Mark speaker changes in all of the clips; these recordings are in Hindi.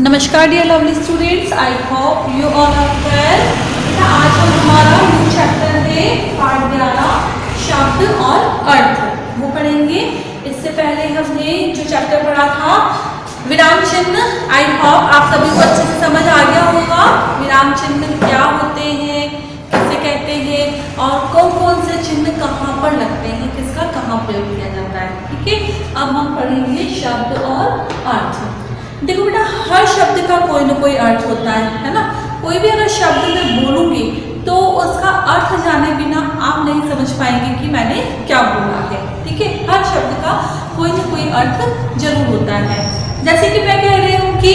Speaker 1: नमस्कार dear lovely students, I hope you all are well. बेटा आज हम हमारा न्यू चैप्टर है पाठ 11 शब्द और अर्थ वो पढ़ेंगे। इससे पहले हमने जो चैप्टर पढ़ा था विराम चिन्ह, आई होप आप सभी को अच्छे से समझ आ गया होगा। विराम चिन्ह क्या होते हैं, किसे कहते हैं और कौन कौन से चिन्ह कहाँ पर लगते हैं, किसका कहाँ प्रयोग किया जाता है। ठीक है, अब हम पढ़ेंगे शब्द और अर्थ। देखो बेटा, हर शब्द का कोई ना कोई अर्थ होता है ना। कोई भी अगर शब्द मैं बोलूँगी तो उसका अर्थ जाने बिना आप नहीं समझ पाएंगे कि मैंने क्या बोला है। ठीक है, हर शब्द का कोई ना कोई अर्थ जरूर होता है। जैसे कि मैं कह रही हूँ कि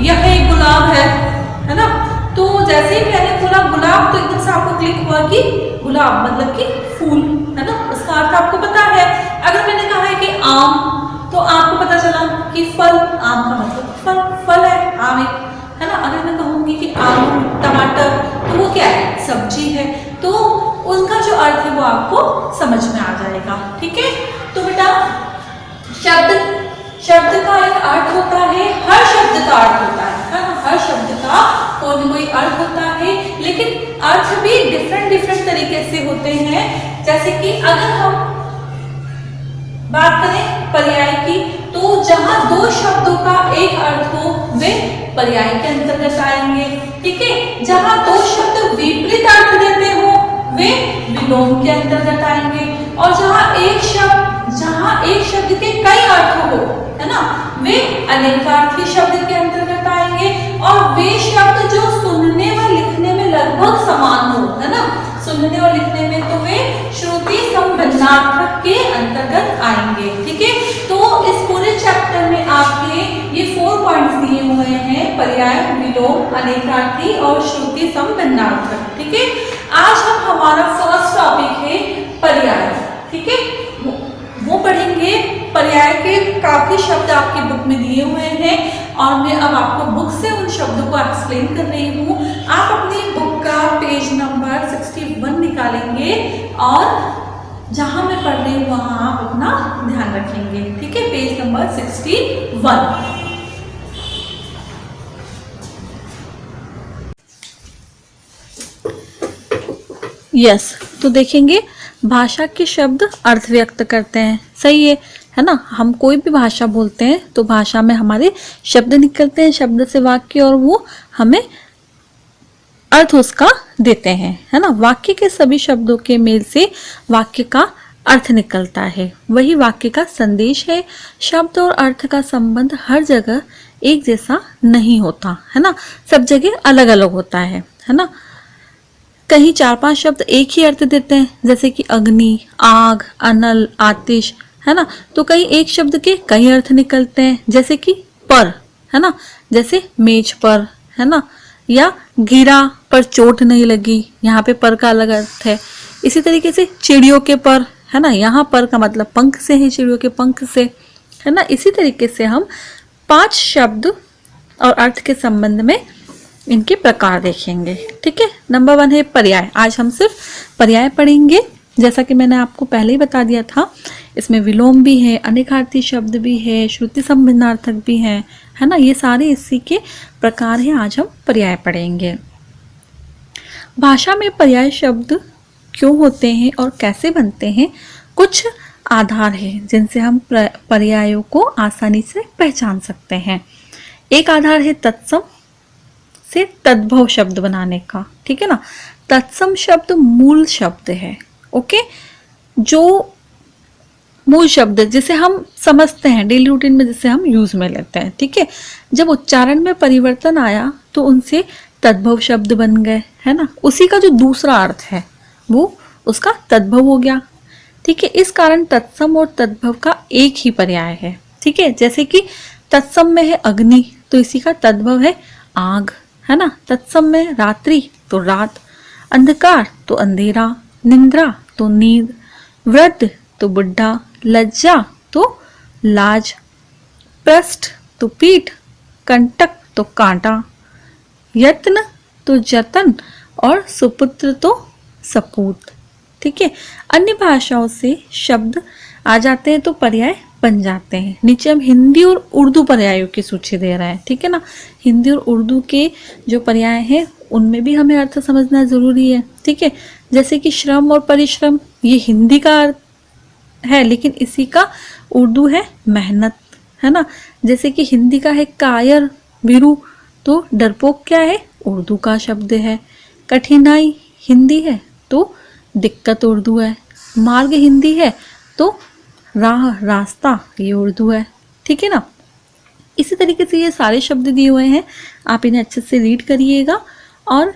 Speaker 1: यह एक गुलाब है ना। तो जैसे ही मैंने बोला गुलाब तो एकदम से आपको क्लिक हुआ कि गुलाब मतलब कि फूल है ना, उसका अर्थ आपको पता है। अगर मैंने कहा है कि आम तो आपको पता चला कि फल, आम का मतलब फल है, आम एक है ना। अगर मैं कहूँगी कि आलू टमाटर तो वो क्या है, सब्जी है। तो उनका जो अर्थ है वो आपको समझ में आ जाएगा। ठीक है, तो बेटा शब्द का एक अर्थ होता है, हर शब्द का अर्थ होता है ना। हर शब्द का कोई ना कोई अर्थ होता है, लेकिन अर्थ भी डिफरेंट तरीके से होते हैं। जैसे कि अगर हम बात करें पर्याय की, तो जहां दो शब्दों का एक अर्थ हो वे पर्याय के अंतर्गत आएंगे। ठीक है, जहां दो शब्द विपरीत अर्थ देते हो वे विलोम के अंतर्गत आएंगे। और जहां एक शब्द के कई अर्थ हो है ना, वे अनेकार्थी शब्द के अंतर्गत आएंगे। और वे शब्द जो सुनने व लिखने में लगभग समान हो है ना, सुनने और लिखने में तो वे श्रुति संबंधार्थक के अंतर्गत आएंगे। ठीक है, तो इस पूरे चैप्टर में आपके ये 4 पॉइंट्स दिए हुए हैं, पर्याय, विलोम, अनेकार्थी और श्रुति संबंधार्थक। ठीक है, आज हम हमारा फर्स्ट टॉपिक है पर्याय। ठीक है, वो पढ़ेंगे। पर्याय के काफी शब्द आपकी बुक में दिए हुए हैं और मैं अब आपको बुक से उन शब्दों को एक्सप्लेन कर रही हूँ। आप अपनी बुक का पेज नंबर 61 निकालेंगे और जहां मैं पढ़ रही हूँ वहां आप अपना ध्यान रखेंगे। ठीक है, पेज नंबर 61। यस, तो देखेंगे भाषा के शब्द अर्थ व्यक्त करते हैं। सही है ना। हम कोई भी भाषा बोलते हैं तो भाषा में हमारे शब्द निकलते हैं, शब्द से वाक्य, और वो हमें अर्थ उसका देते हैं है ना। वाक्य के सभी शब्दों के मेल से वाक्य का अर्थ निकलता है, वही वाक्य का संदेश है। शब्द और अर्थ का संबंध हर जगह एक जैसा नहीं होता है ना, सब जगह अलग अलग होता है ना। कहीं 4-5 शब्द एक ही अर्थ देते हैं, जैसे कि अग्नि, आग, अनल, आतिश है ना। तो कई एक शब्द के कई अर्थ निकलते हैं, जैसे कि पर है ना, जैसे मेज पर है ना, या गिरा पर चोट नहीं लगी, यहाँ पे पर का अलग अर्थ है। इसी तरीके से चिड़ियों के पर है ना, यहाँ पर का मतलब पंख से है, चिड़ियों के पंख से है ना। इसी तरीके से हम 5 शब्द और अर्थ के संबंध में इनके प्रकार देखेंगे। ठीक है, नंबर 1 है पर्याय। आज हम सिर्फ पर्याय पढ़ेंगे। जैसा कि मैंने आपको पहले ही बता दिया था, इसमें विलोम भी है, अनेकार्थी शब्द भी है, श्रुति संबंधार्थक भी है ना। ये सारे इसी के प्रकार हैं। आज हम पर्याय पढ़ेंगे। भाषा में पर्याय शब्द क्यों होते हैं और कैसे बनते हैं, कुछ आधार है जिनसे हम पर्यायों को आसानी से पहचान सकते हैं। एक आधार है तत्सम से तद्भव शब्द बनाने का। ठीक है ना, तत्सम शब्द मूल शब्द है। ओके, जो मूल शब्द जिसे हम समझते हैं डेली रूटीन में, जिसे हम यूज में लेते हैं। ठीक है, जब उच्चारण में परिवर्तन आया तो उनसे तद्भव शब्द बन गए है ना। उसी का जो दूसरा अर्थ है वो उसका तद्भव हो गया। ठीक है, इस कारण तत्सम और तद्भव का एक ही पर्याय है। ठीक है, जैसे कि तत्सम में है अग्नि तो इसी का तद्भव है आग है ना। तत्सम में रात्रि तो रात, अंधकार तो अंधेरा, निंद्रा तो नींद, वृद्ध तो बुढ़ा, लज्जा तो लाज, पृष्ठ तो पीठ, कंटक तो कांटा, यत्न तो जतन और सुपुत्र तो सपूत। ठीक है, अन्य भाषाओं से शब्द आ जाते हैं तो पर्याय बन जाते हैं। नीचे हम हिंदी और उर्दू पर्यायों की सूची दे रहे हैं, ठीक है ना। हिंदी और उर्दू के जो पर्याय हैं उनमें भी हमें अर्थ समझना ज़रूरी है, ठीक है। जैसे कि श्रम और परिश्रम, ये हिंदी का अर्थ है, लेकिन इसी का उर्दू है मेहनत, है ना। जैसे कि हिंदी का है कायर, वीरू, तो डरपोक क्या है, उर्दू का शब्द है। कठिनाई हिंदी है तो दिक्कत उर्दू है। मार्ग हिंदी है तो राह, रास्ता, ये उर्दू है, ठीक है ना। इसी तरीके से ये सारे शब्द दिए हुए हैं, आप इन्हें अच्छे से रीड करिएगा। और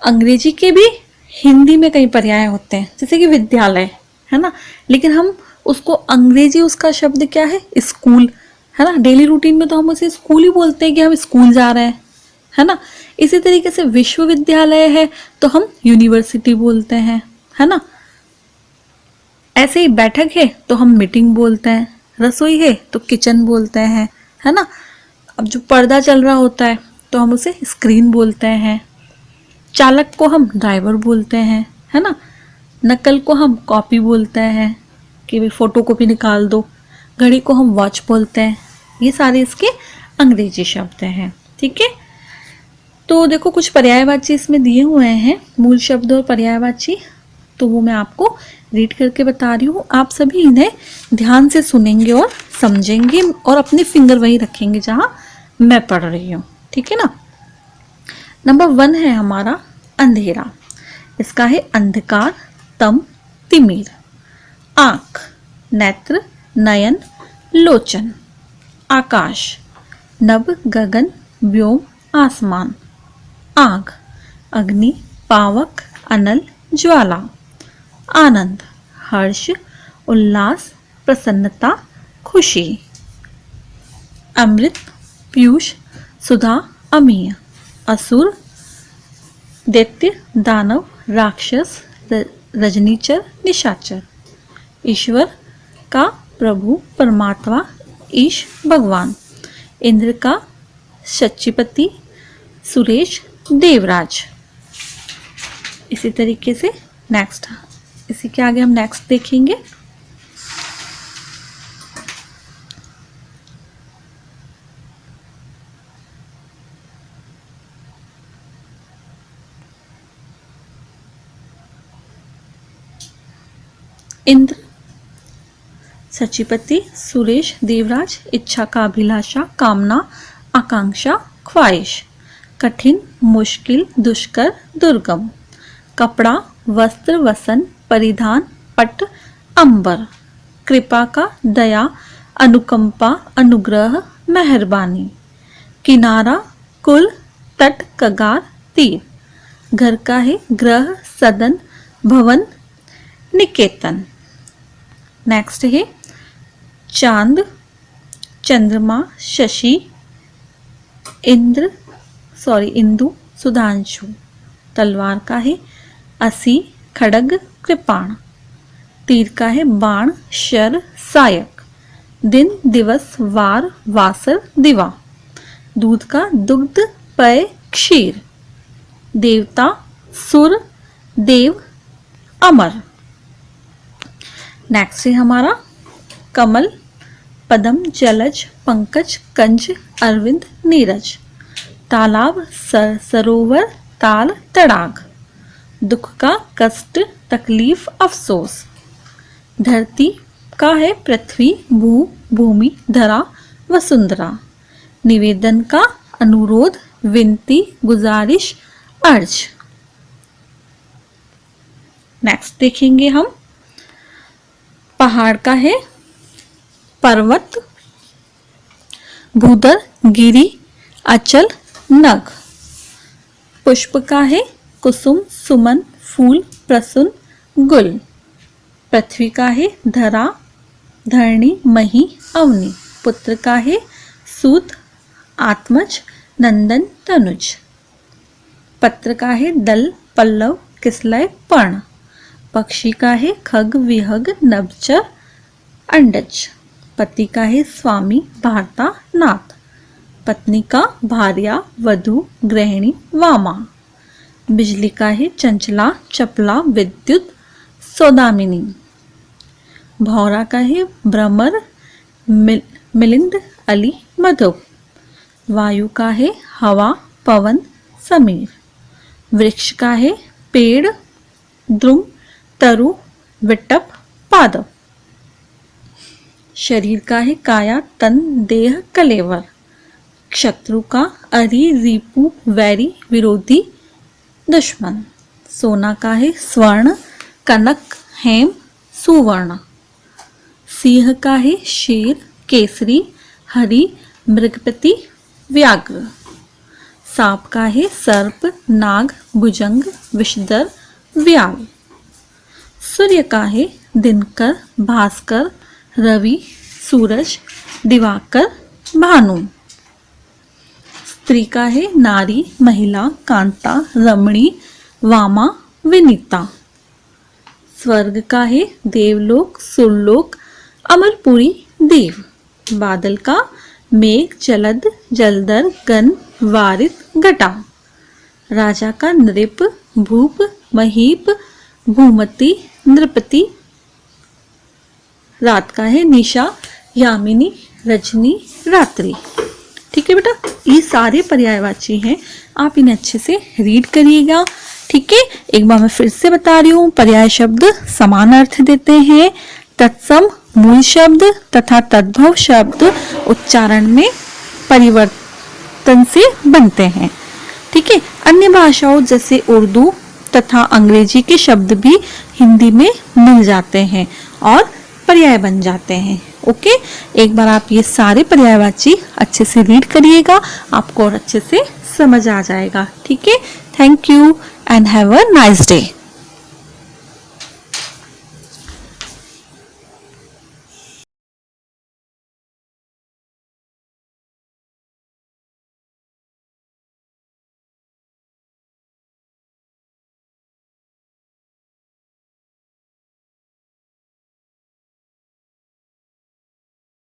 Speaker 1: अंग्रेजी के भी हिंदी में कई पर्याय होते हैं, जैसे कि विद्यालय, है ना, लेकिन हम उसको अंग्रेजी, उसका शब्द क्या है, स्कूल, है ना। डेली रूटीन में तो हम उसे स्कूल ही बोलते हैं कि हम स्कूल जा रहे हैं, है ना। इसी तरीके से विश्वविद्यालय है तो हम यूनिवर्सिटी बोलते हैं, है ना। ऐसे ही बैठक है तो हम मीटिंग बोलते हैं, रसोई है तो किचन बोलते हैं, है ना। अब जो पर्दा चल रहा होता है तो हम उसे स्क्रीन बोलते हैं। चालक को हम ड्राइवर बोलते हैं, है ना। नकल को हम कॉपी बोलते हैं कि भाई फोटो कॉपी निकाल दो। घड़ी को हम वॉच बोलते हैं। ये सारे इसके अंग्रेजी शब्द हैं, ठीक है। तो देखो कुछ पर्यायवाची इसमें दिए हुए हैं, मूल शब्द और पर्यायवाची, तो वो मैं आपको रीड करके बता रही हूँ। आप सभी इन्हें ध्यान से सुनेंगे और समझेंगे और अपनी फिंगर वहीं रखेंगे जहाँ मैं पढ़ रही हूँ, ठीक है ना। नंबर 1 है हमारा अंधेरा। इसका है अंधकार, तम, तिमिर। आँख, नेत्र, नयन, लोचन। आकाश, नभ, गगन, व्योम, आसमान। आग, अग्नि, पावक, अनल, ज्वाला। आनंद, हर्ष, उल्लास, प्रसन्नता, खुशी। अमृत, पीयूष, सुधा, अमीय। असुर, दैत्य, दानव, राक्षस, रजनीचर, निशाचर। ईश्वर का प्रभु, परमात्मा, ईश, भगवान। इंद्र का शचीपति, सुरेश, देवराज। इसी तरीके से नेक्स्ट, इसी के आगे हम नेक्स्ट देखेंगे। इंद्र, सचिपति, सुरेश, देवराज। इच्छा का अभिलाषा, कामना, आकांक्षा, ख्वाहिश। कठिन, मुश्किल, दुष्कर, दुर्गम। कपड़ा, वस्त्र, वसन, परिधान, पट, अंबर। कृपा का, दया, अनुकंपा, अनुग्रह, मेहरबानी। किनारा, कुल, तट, कगार, तीर। घर का है ग्रह, सदन, भवन, निकेतन। नेक्स्ट है चांद, चंद्रमा, शशि, इंदु, सुधांशु। तलवार का है असी, खड़ग, कृपाण। तीर का है बाण, शर, सायक। दिन, दिवस, वार, वासर, दिवा। दूध का दुग्ध, पय, क्षीर। देवता, सुर, देव, अमर। नेक्स्ट है हमारा कमल, पदम, जलज, पंकज, कंज, अरविंद, नीरज। तालाब, सरोवर, ताल, तड़ाग। दुख का, कष्ट, तकलीफ, अफसोस। धरती का है पृथ्वी, भूमि, धरा, वसुंधरा। निवेदन का, अनुरोध, विनती, गुजारिश, अर्ज। नेक्स्ट देखेंगे हम पहाड़ का है पर्वत, भूदर, गिरी, अचल, नग। पुष्प का है कुसुम, सुमन, फूल, प्रसून, गुल। पृथ्वी का है धरा, धरणी, मही, अवनी। पुत्र का है सूत, आत्मज, नंदन, तनुज। पत्र का है दल, पल्लव, किसलय, पर्ण। पक्षी का है खग, विहग, नभचर, अंडज। पति का है स्वामी, भारता, नाथ। पत्नी का भार्या, वधु, गृहिणी, वामा। बिजली का है चंचला, चपला, विद्युत, सौदामिनी। भौरा का है भ्रमर, मिलिंद, अली, मधु। वायु का है हवा, पवन, समीर। वृक्ष का है पेड़, द्रुम, तरु, विट्टप, पादप। शरीर का है काया, तन, देह, कलेवर। शत्रु का अरि, रिपु, वैरी, विरोधी, दुश्मन। सोना का है स्वर्ण, कनक, हेम, सुवर्ण। सिंह का है शेर, केसरी, हरि, मृगपति, व्याघ्र। सांप का है सर्प, नाग, भुजंग, विषधर, व्याल। सूर्य का है दिनकर, भास्कर, रवि, सूरज, दिवाकर, भानु। स्त्री का है नारी, महिला, कांता, रमणी, वामा, विनीता। स्वर्ग का है देवलोक, सुरलोक, अमरपुरी, देव। बादल का मेघ, जलद, जलदर, गण, वारित, घटा। राजा का नृप, भूप, महीप, भूमति, नृपति। रात का है निशा, यामिनी, रजनी, रात्रि। ठीक है बेटा, ये सारे पर्यायवाची हैं, आप इन्हें अच्छे से रीड करिएगा। ठीक है, एक बार मैं फिर से बता रही हूँ, पर्याय शब्द समान अर्थ देते हैं। तत्सम मूल शब्द तथा तद्भव शब्द उच्चारण में परिवर्तन से बनते हैं। ठीक है, अन्य भाषाओं जैसे उर्दू तथा अंग्रेजी के शब्द भी हिंदी में मिल जाते हैं और पर्याय बन जाते हैं। ओके, एक बार आप ये सारे पर्यायवाची अच्छे से रीड करिएगा, आपको और अच्छे से समझ आ जाएगा। ठीक है, thank you and have a nice day.